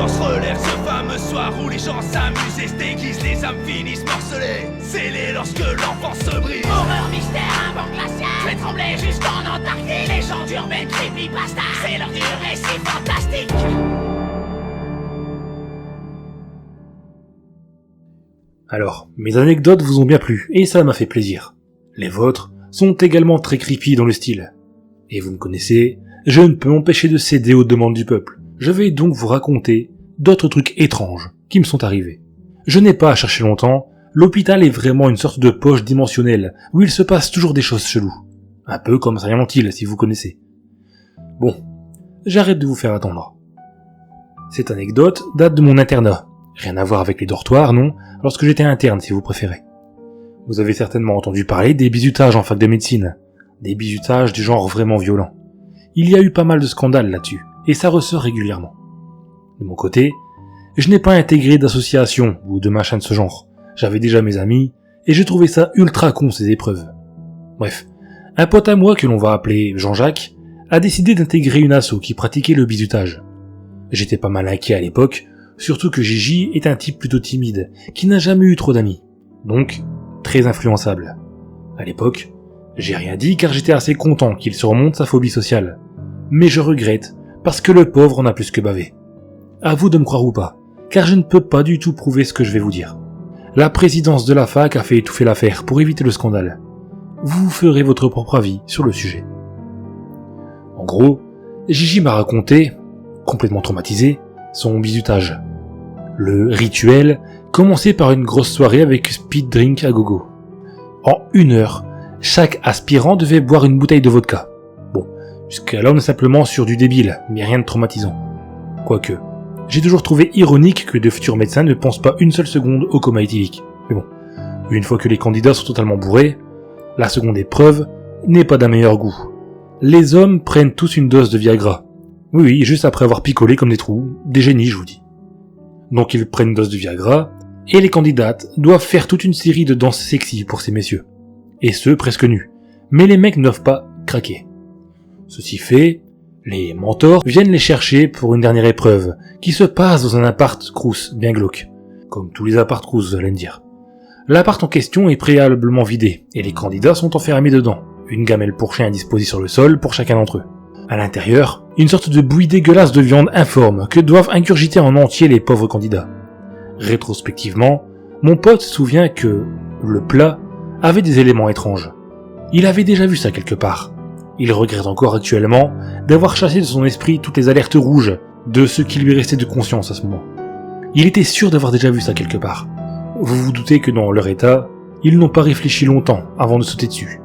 silence relève ce fameux soir où les gens s'amusent et se déguisent, les âmes finissent morcelées, scellées lorsque l'enfance se brise. Horreur, mystère, un vent glacial, je vais trembler jusqu'en Antarctique. Légende urbaine, creepypasta, c'est l'heure du récit fantastique. Alors, mes anecdotes vous ont bien plu, et ça m'a fait plaisir. Les vôtres sont également très creepy dans le style. Et vous me connaissez, je ne peux m'empêcher de céder aux demandes du peuple. Je vais donc vous raconter d'autres trucs étranges qui me sont arrivés. Je n'ai pas à chercher longtemps, l'hôpital est vraiment une sorte de poche dimensionnelle où il se passe toujours des choses cheloues. Un peu comme Silent Hill si vous connaissez. Bon, j'arrête de vous faire attendre. Cette anecdote date de mon internat. Rien à voir avec les dortoirs, non, lorsque j'étais interne si vous préférez. Vous avez certainement entendu parler des bizutages en fac de médecine. Des bizutages du genre vraiment violent. Il y a eu pas mal de scandales là-dessus, et ça ressort régulièrement. De mon côté, je n'ai pas intégré d'association ou de machin de ce genre. J'avais déjà mes amis, et je trouvais ça ultra con ces épreuves. Bref, un pote à moi que l'on va appeler Jean-Jacques a décidé d'intégrer une asso qui pratiquait le bizutage. J'étais pas mal inquiet à l'époque, surtout que Gigi est un type plutôt timide, qui n'a jamais eu trop d'amis, donc très influençable. À l'époque, j'ai rien dit car j'étais assez content qu'il surmonte sa phobie sociale. Mais je regrette, parce que le pauvre en a plus que bavé. À vous de me croire ou pas, car je ne peux pas du tout prouver ce que je vais vous dire. La présidence de la fac a fait étouffer l'affaire pour éviter le scandale. Vous ferez votre propre avis sur le sujet. En gros, Gigi m'a raconté, complètement traumatisé, son bizutage. Le rituel commençait par une grosse soirée avec speed drink à gogo. En 1 heure, chaque aspirant devait boire une bouteille de vodka. Bon, jusqu'à là on est simplement sur du débile, mais rien de traumatisant. Quoique, j'ai toujours trouvé ironique que de futurs médecins ne pensent pas une seule seconde au coma éthylique. Mais bon, une fois que les candidats sont totalement bourrés, la seconde épreuve n'est pas d'un meilleur goût. Les hommes prennent tous une dose de Viagra. Oui, juste après avoir picolé comme des trous, des génies je vous dis. Donc ils prennent une dose de Viagra, et les candidates doivent faire toute une série de danses sexy pour ces messieurs. Et ce, presque nus. Mais les mecs ne doivent pas craquer. Ceci fait, les mentors viennent les chercher pour une dernière épreuve, qui se passe dans un appart crous bien glauque. Comme tous les appart crous, vous allez me dire. L'appart en question est préalablement vidé, et les candidats sont enfermés dedans. Une gamelle pour chien disposée sur le sol pour chacun d'entre eux. À l'intérieur, une sorte de bouillie dégueulasse de viande informe que doivent ingurgiter en entier les pauvres candidats. Rétrospectivement, mon pote se souvient que le plat avait des éléments étranges. Il avait déjà vu ça quelque part. Il regrette encore actuellement d'avoir chassé de son esprit toutes les alertes rouges de ce qui lui restait de conscience à ce moment. Il était sûr d'avoir déjà vu ça quelque part. Vous vous doutez que dans leur état, ils n'ont pas réfléchi longtemps avant de sauter dessus.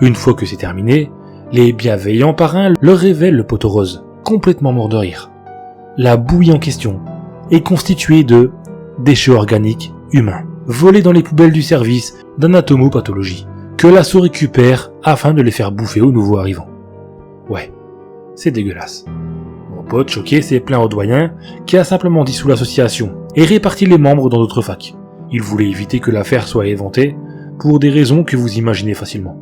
Une fois que c'est terminé, les bienveillants parrains leur révèlent le poteau rose, complètement mort de rire. La bouillie en question est constituée de déchets organiques humains, volés dans les poubelles du service d'anatomopathologie, que l'assaut récupère afin de les faire bouffer aux nouveaux arrivants. Ouais, c'est dégueulasse. Mon pote choqué s'est plaint au doyen, qui a simplement dissous l'association et réparti les membres dans d'autres facs. Il voulait éviter que l'affaire soit éventée, pour des raisons que vous imaginez facilement.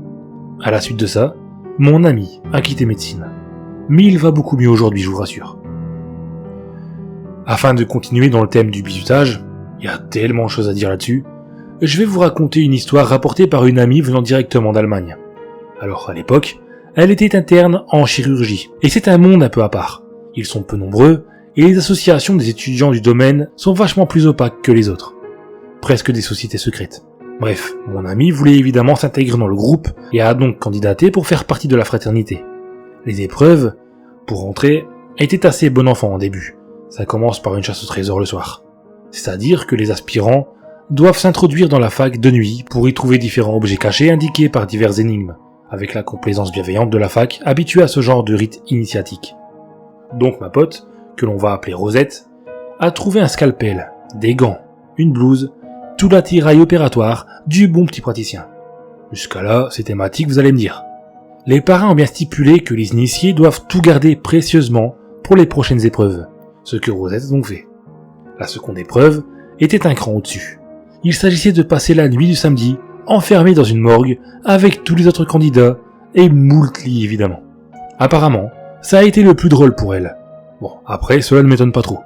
À la suite de ça, mon ami a quitté médecine. Mais il va beaucoup mieux aujourd'hui, je vous rassure. Afin de continuer dans le thème du bizutage, il y a tellement de choses à dire là-dessus, je vais vous raconter une histoire rapportée par une amie venant directement d'Allemagne. Alors, à l'époque, elle était interne en chirurgie, et c'est un monde un peu à part. Ils sont peu nombreux, et les associations des étudiants du domaine sont vachement plus opaques que les autres. Presque des sociétés secrètes. Bref, mon ami voulait évidemment s'intégrer dans le groupe, et a donc candidaté pour faire partie de la fraternité. Les épreuves, pour entrer, étaient assez bon enfant au début. Ça commence par une chasse au trésor le soir. C'est-à-dire que les aspirants doivent s'introduire dans la fac de nuit pour y trouver différents objets cachés indiqués par diverses énigmes, avec la complaisance bienveillante de la fac habituée à ce genre de rite initiatique. Donc ma pote, que l'on va appeler Rosette, a trouvé un scalpel, des gants, une blouse, tout l'attirail opératoire du bon petit praticien. Jusqu'à là, c'est thématique, vous allez me dire. Les parrains ont bien stipulé que les initiés doivent tout garder précieusement pour les prochaines épreuves, ce que Rosette a donc fait. La seconde épreuve était un cran au-dessus. Il s'agissait de passer la nuit du samedi, enfermé dans une morgue, avec tous les autres candidats, et moult lits évidemment. Apparemment, ça a été le plus drôle pour elle. Bon, après, cela ne m'étonne pas trop.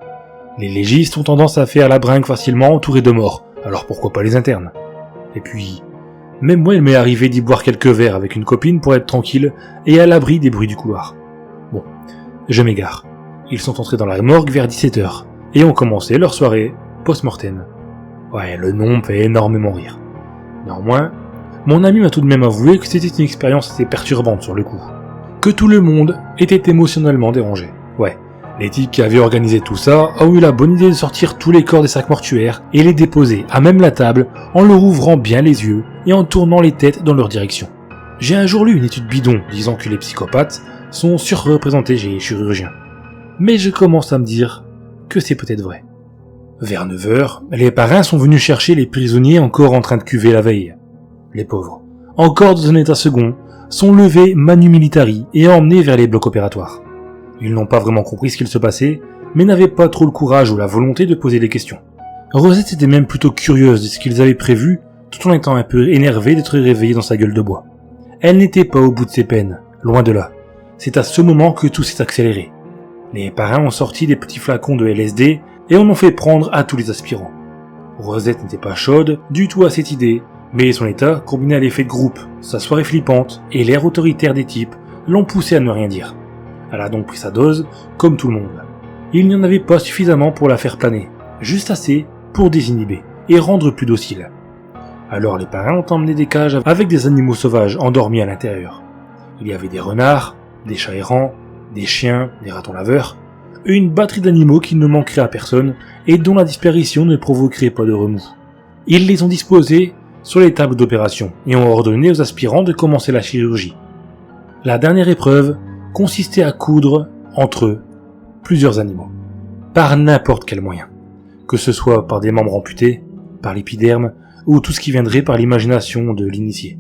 Les légistes ont tendance à faire la bringue facilement entourés de morts, alors pourquoi pas les internes? Et puis, même moi il m'est arrivé d'y boire quelques verres avec une copine pour être tranquille et à l'abri des bruits du couloir. Bon, je m'égare. Ils sont entrés dans la morgue vers 17h, et ont commencé leur soirée post-mortem. Ouais, le nom me fait énormément rire. Néanmoins, mon ami m'a tout de même avoué que c'était une expérience assez perturbante sur le coup. Que tout le monde était émotionnellement dérangé. Ouais, les types qui avaient organisé tout ça ont eu la bonne idée de sortir tous les corps des sacs mortuaires et les déposer à même la table en leur ouvrant bien les yeux et en tournant les têtes dans leur direction. J'ai un jour lu une étude bidon disant que les psychopathes sont surreprésentés chez les chirurgiens. Mais je commence à me dire que c'est peut-être vrai. Vers 9h, les parrains sont venus chercher les prisonniers encore en train de cuver la veille. Les pauvres, encore dans un état second, sont levés manu militari et emmenés vers les blocs opératoires. Ils n'ont pas vraiment compris ce qu'il se passait, mais n'avaient pas trop le courage ou la volonté de poser des questions. Rosette était même plutôt curieuse de ce qu'ils avaient prévu, tout en étant un peu énervée d'être réveillée dans sa gueule de bois. Elle n'était pas au bout de ses peines, loin de là. C'est à ce moment que tout s'est accéléré. Les parrains ont sorti des petits flacons de LSD et en ont fait prendre à tous les aspirants. Rosette n'était pas chaude du tout à cette idée, mais son état, combiné à l'effet de groupe, sa soirée flippante et l'air autoritaire des types, l'ont poussé à ne rien dire. Elle a donc pris sa dose, comme tout le monde. Il n'y en avait pas suffisamment pour la faire planer, juste assez pour désinhiber et rendre plus docile. Alors les parrains ont emmené des cages avec des animaux sauvages endormis à l'intérieur. Il y avait des renards, des chats errants, des chiens, des ratons laveurs, une batterie d'animaux qui ne manquerait à personne et dont la disparition ne provoquerait pas de remous. Ils les ont disposés sur les tables d'opération et ont ordonné aux aspirants de commencer la chirurgie. La dernière épreuve consistait à coudre entre eux plusieurs animaux, par n'importe quel moyen, que ce soit par des membres amputés, par l'épiderme ou tout ce qui viendrait par l'imagination de l'initié.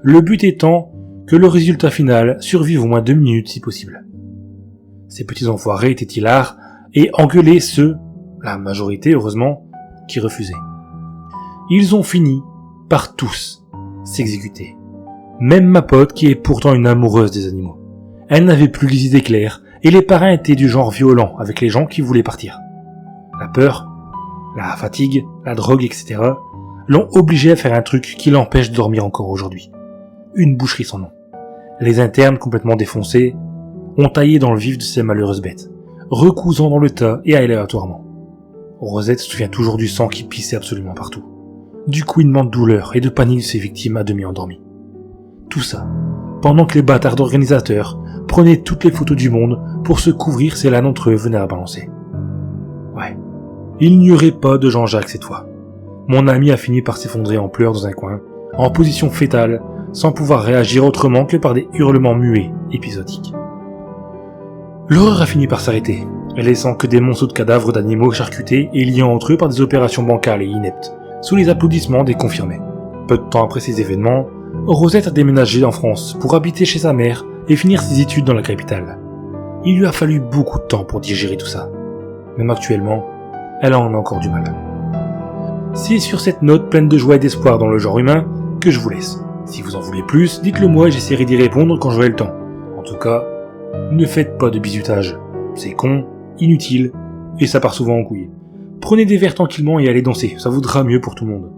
Le but étant que le résultat final survive au moins 2 minutes si possible. Ces petits enfoirés étaient hilares et engueulaient ceux, la majorité heureusement, qui refusaient. Ils ont fini par tous s'exécuter. Même ma pote qui est pourtant une amoureuse des animaux. Elle n'avait plus les idées claires et les parrains étaient du genre violent avec les gens qui voulaient partir. La peur, la fatigue, la drogue, etc. l'ont obligé à faire un truc qui l'empêche de dormir encore aujourd'hui. Une boucherie sans nom. Les internes complètement défoncés ont taillé dans le vif de ces malheureuses bêtes, recousant dans le tas et aléatoirement. Rosette se souvient toujours du sang qui pissait absolument partout, du couinement de douleur et de panique de ses victimes à demi endormies. Tout ça, pendant que les bâtards d'organisateurs prenaient toutes les photos du monde pour se couvrir si l'un d'entre eux venait à balancer. Ouais, il n'y aurait pas de Jean-Jacques cette fois. Mon ami a fini par s'effondrer en pleurs dans un coin, en position fétale, sans pouvoir réagir autrement que par des hurlements muets, épisodiques. L'horreur a fini par s'arrêter, laissant que des monceaux de cadavres d'animaux charcutés et liés entre eux par des opérations bancales et ineptes, sous les applaudissements des confirmés. Peu de temps après ces événements, Rosette a déménagé en France pour habiter chez sa mère et finir ses études dans la capitale. Il lui a fallu beaucoup de temps pour digérer tout ça. Même actuellement, elle en a encore du mal. C'est sur cette note pleine de joie et d'espoir dans le genre humain que je vous laisse. Si vous en voulez plus, dites-le moi et j'essaierai d'y répondre quand j'aurai le temps. En tout cas, ne faites pas de bizutage. C'est con, inutile, et ça part souvent en couille. Prenez des verres tranquillement et allez danser, ça vaudra mieux pour tout le monde.